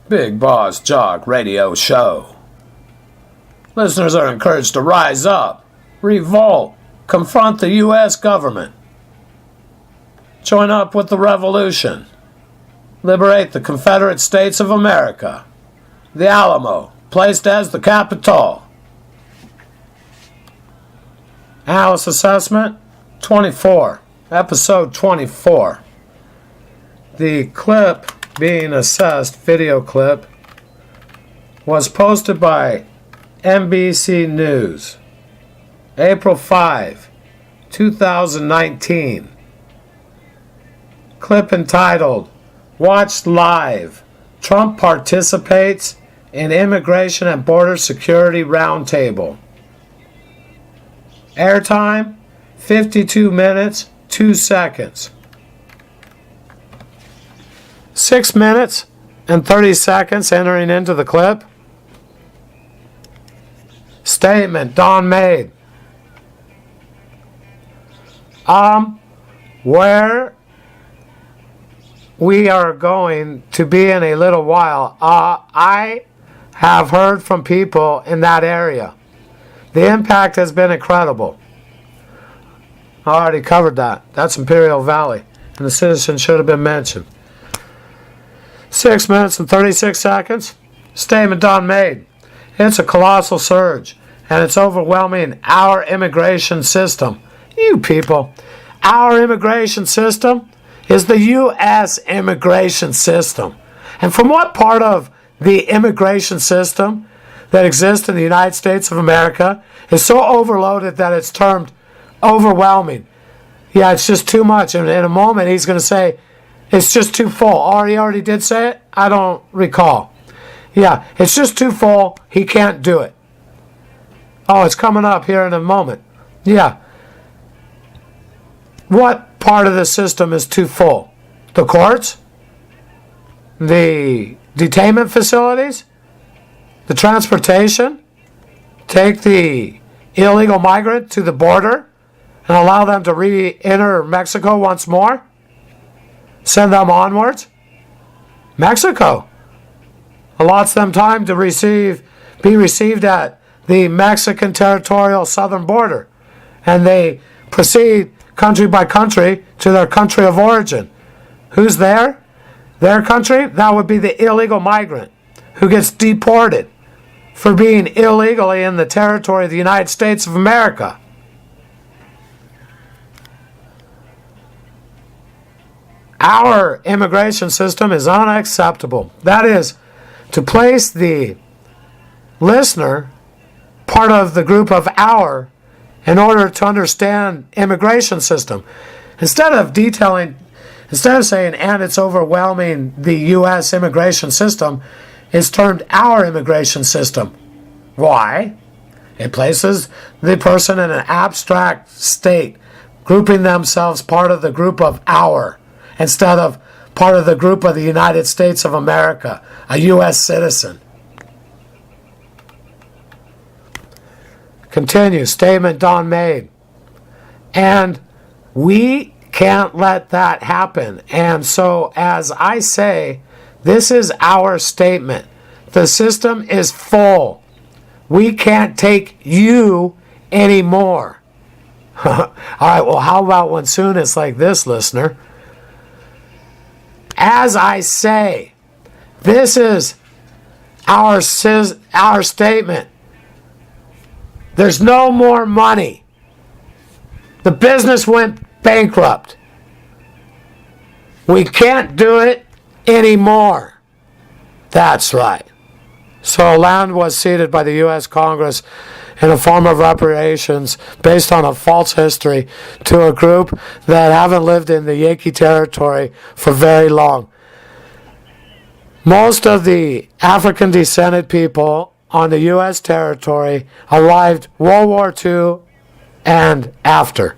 Big Boss Jock Radio Show. Listeners are encouraged to rise up, revolt, confront the U.S. government. Join up with the revolution. Liberate the Confederate States of America. The Alamo, placed as the capital. Analyst Assessment 24, Episode 24. The clip being assessed, video clip, was posted by NBC News, April 5, 2019. Clip entitled, Watch Live, Trump Participates in Immigration and Border Security Roundtable. Airtime, 52 minutes, 2 seconds. 6 minutes and 30 seconds entering into the clip. Statement Don made. Where we are going to be in a little while, I have heard from people in that area. The impact has been incredible. I already covered that. That's Imperial Valley, and the citizens should have been mentioned. 6 minutes and 36 seconds. Statement Don made. It's a colossal surge, and it's overwhelming our immigration system. You people, our immigration system is the U.S. immigration system. And from what part of the immigration system that exists in the United States of America is so overloaded that it's termed overwhelming? Yeah, it's just too much. And in a moment, he's going to say, it's just too full. Or he already did say it? I don't recall. Yeah, it's just too full. He can't do it. Oh, it's coming up here in a moment. Yeah. What part of the system is too full? The courts? The detainment facilities? The transportation? Take the illegal migrant to the border and allow them to re-enter Mexico once more? Send them onwards? Mexico allots them time to be received at the Mexican territorial southern border, and they proceed country by country to their country of origin. Who's there? Their country? That would be the illegal migrant who gets deported for being illegally in the territory of the United States of America. Our immigration system is unacceptable. That is, to place the listener part of the group of our in order to understand immigration system. Instead of saying, and it's overwhelming the U.S. immigration system, it's termed our immigration system. Why? It places the person in an abstract state, grouping themselves part of the group of our, instead of part of the group of the United States of America, a U.S. citizen. Continue. Statement Don made. And we can't let that happen. And so, as I say, this is our statement. The system is full. We can't take you anymore. All right, well, how about when soon it's like this, listener? As I say, this is our statement. There's no more money. The business went bankrupt. We can't do it anymore. That's right. So land was ceded by the U.S. Congress in a form of reparations based on a false history to a group that haven't lived in the Yankee territory for very long. Most of the African descended people on the U.S. territory arrived World War II and after,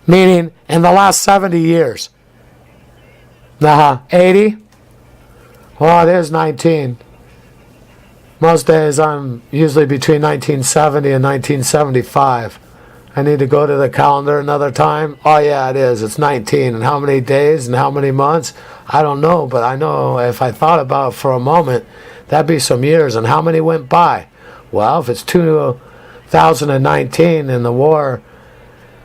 meaning in the last 70 years. 80? Well, it is 19. Most days I'm usually between 1970 and 1975. I need to go to the calendar another time. Oh yeah, it is. It's 19. And how many days and how many months? I don't know, but I know if I thought about it for a moment, that'd be some years. And how many went by? Well, if it's 2019 and the war,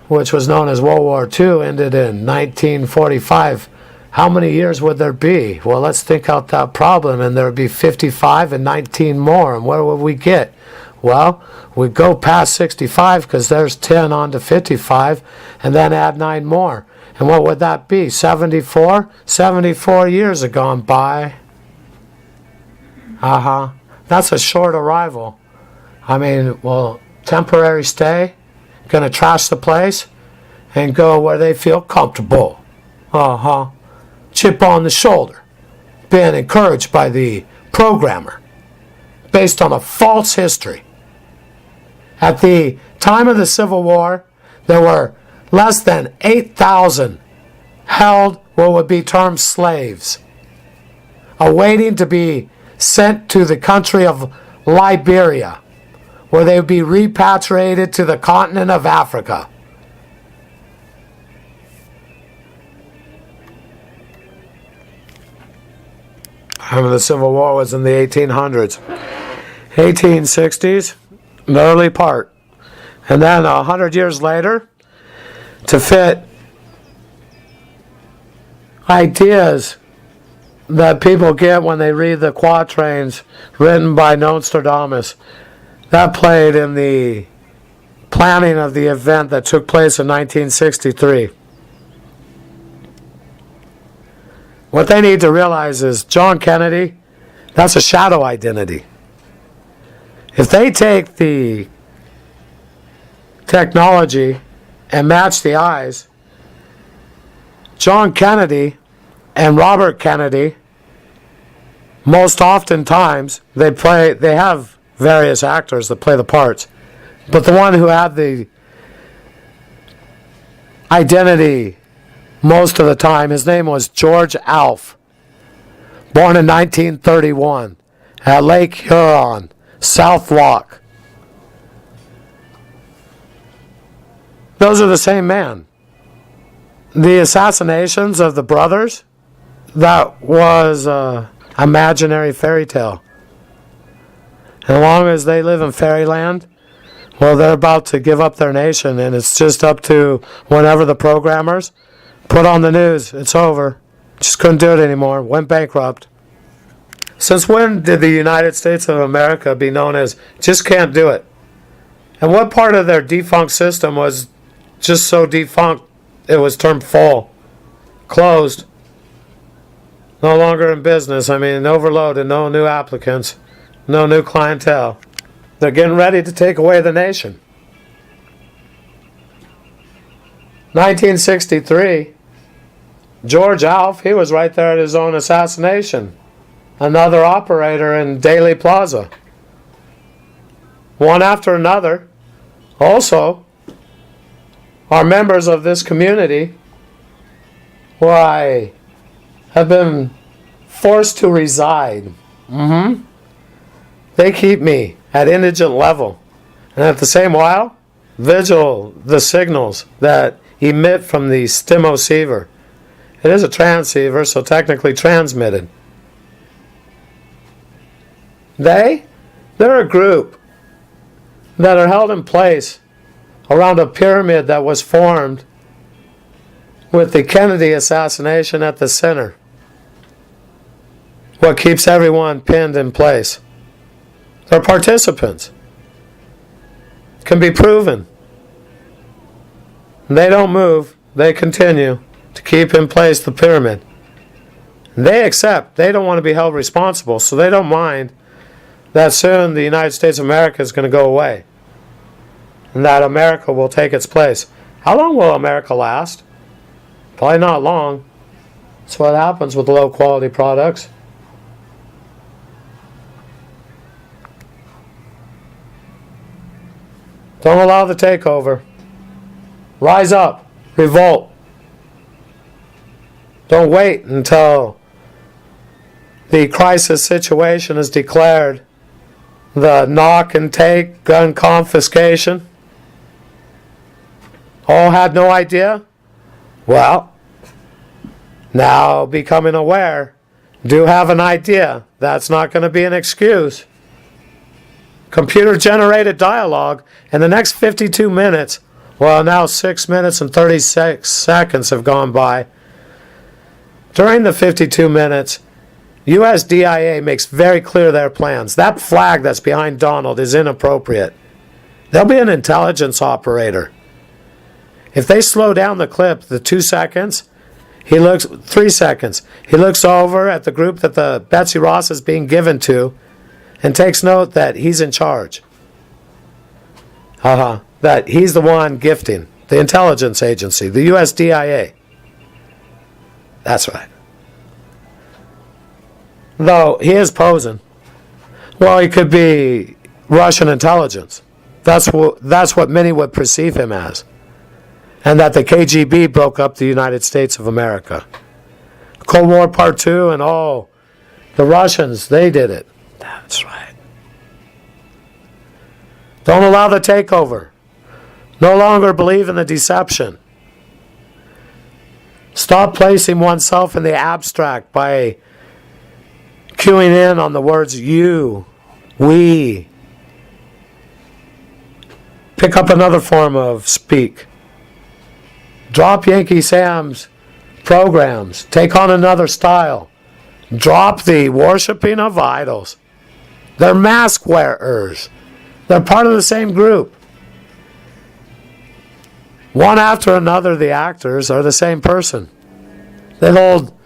which was known as World War II, ended in 1945, how many years would there be? Well, let's think out that problem, and there would be 55 and 19 more. And where would we get? Well, we'd go past 65 because there's 10 on to 55, and then add 9 more. And what would that be? 74? 74 years have gone by. That's a short arrival. I mean, well, temporary stay, going to trash the place, and go where they feel comfortable. Chip on the shoulder, being encouraged by the programmer, based on a false history. At the time of the Civil War, there were less than 8,000 held what would be termed slaves, awaiting to be sent to the country of Liberia, where they would be repatriated to the continent of Africa. I mean, the Civil War was in the 1800s. 1860s, the early part. And then 100 years later, to fit ideas that people get when they read the quatrains written by Nostradamus, that played in the planning of the event that took place in 1963. What they need to realize is John Kennedy, that's a shadow identity. If they take the technology and match the eyes, John Kennedy and Robert Kennedy, most oftentimes, they have various actors that play the parts. But the one who had the identity most of the time, his name was George Alf, born in 1931 at Lake Huron, South Loch. Those are the same man. The assassinations of the brothers, that was an imaginary fairy tale. As long as they live in fairyland, well, they're about to give up their nation, and it's just up to whenever the programmers put on the news, it's over. Just couldn't do it anymore. Went bankrupt. Since when did the United States of America be known as just can't do it? And what part of their defunct system was just so defunct it was termed full, closed, no longer in business? I mean, overloaded, no new applicants, no new clientele. They're getting ready to take away the nation. 1963, George Alf, he was right there at his own assassination. Another operator in Daley Plaza. One after another, also, are members of this community where I have been forced to reside. They keep me at indigent level. And at the same while, vigil the signals that emit from the stimoceiver. It is a transceiver, so technically transmitted. They're a group that are held in place around a pyramid that was formed with the Kennedy assassination at the center. What keeps everyone pinned in place. They're participants. Can be proven. They don't move. They continue to keep in place the pyramid. They accept. They don't want to be held responsible, so they don't mind that soon the United States of America is going to go away, and that America will take its place. How long will America last? Probably not long. That's what happens with low quality products. Don't allow the takeover. Rise up. Revolt. Don't wait until the crisis situation is declared. The knock and take, gun confiscation. All had no idea? Well, now becoming aware, do have an idea. That's not going to be an excuse. Computer-generated dialogue in the next 52 minutes, well, now 6 minutes and 36 seconds have gone by. During the 52 minutes, U.S. DIA makes very clear their plans. That flag that's behind Donald is inappropriate. There'll be an intelligence operator. If they slow down the clip, the 2 seconds, 3 seconds, he looks over at the group that the Betsy Ross is being given to and takes note that he's in charge. That he's the one gifting. The intelligence agency, the U.S. DIA. That's right. Though he is posing. Well, he could be Russian intelligence. That's what many would perceive him as. And that the KGB broke up the United States of America. Cold War Part 2 and the Russians, they did it. That's right. Don't allow the takeover. No longer believe in the deception. Stop placing oneself in the abstract by cueing in on the words you, we. Pick up another form of speak. Drop Yankee Sam's programs. Take on another style. Drop the worshiping of idols. They're mask wearers. They're part of the same group. One after another, the actors are the same person. They hold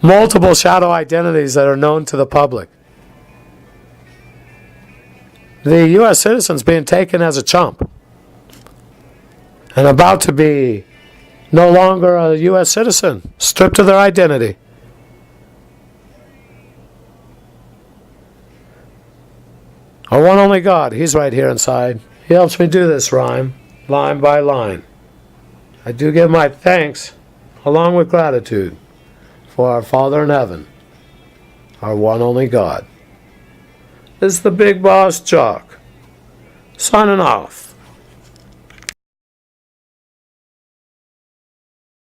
multiple shadow identities that are known to the public. The U.S. citizen's being taken as a chump and about to be no longer a U.S. citizen, stripped of their identity. Our one only God, He's right here inside. He helps me do this rhyme, line by line. I do give my thanks, along with gratitude, for our Father in heaven, our one only God. This is the Big Boss Jock, signing off.